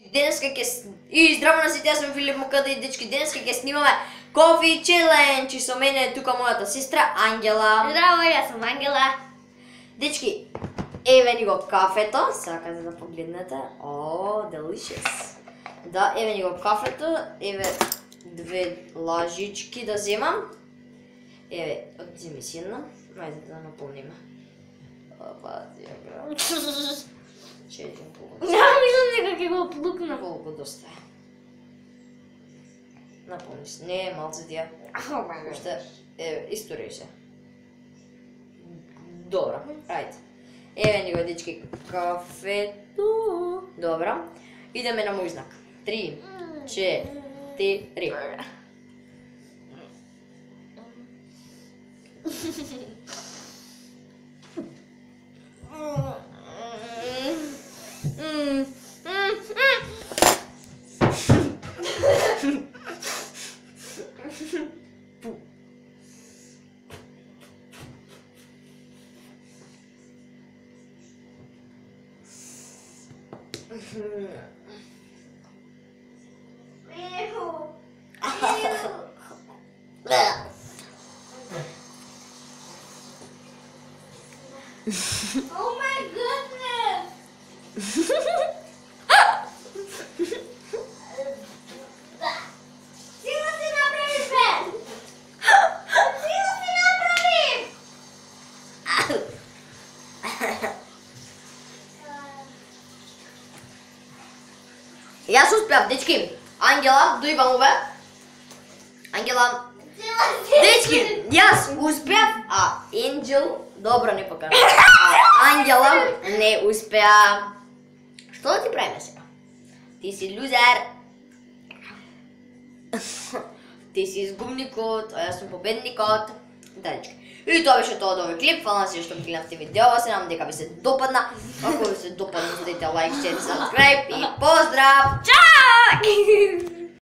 И здраво на сите, јас сум Филип Мукада и дечки, денеска ќе снимаме кофи челендж и со мене е тука мојата сестра Ангела. Здраво, јас сум Ангела. Дечки, еве ни го кафето, сакате да погледнете. О, delicious. Да, еве ни го кафето, еве две лажички да земам. Еве, одземи си една, мајде да наполниме. Опа, зига. Четирим полу. Мислам дека ќе го плукна. Колку доста е. Наполни се. Не, малце тија. Уште, еве, истори се. Добро, ајде. Еве ни го, дечки, кафето. Добро. Идеме на мој знак. 3, 4. Oh my goodness! Сила си направи, бе! Сила си направи! Јас успеав, дечки. Ангела, дојбам ове. Ангела, дечки, јас успеав, а Енџел, добро не покажа. А Ангела не успеа. Што да ти правиме сега? Ти си лузер. Ти си изгубникот, а јас сум победникот. Да, дечки. И тоа беше тоа од овој клип. Фала се што гледавте видео. Се надам дека ви се допадна. Ако ви се допадна, дадете лайк, шер и сабскрајб и поздрав. Чао!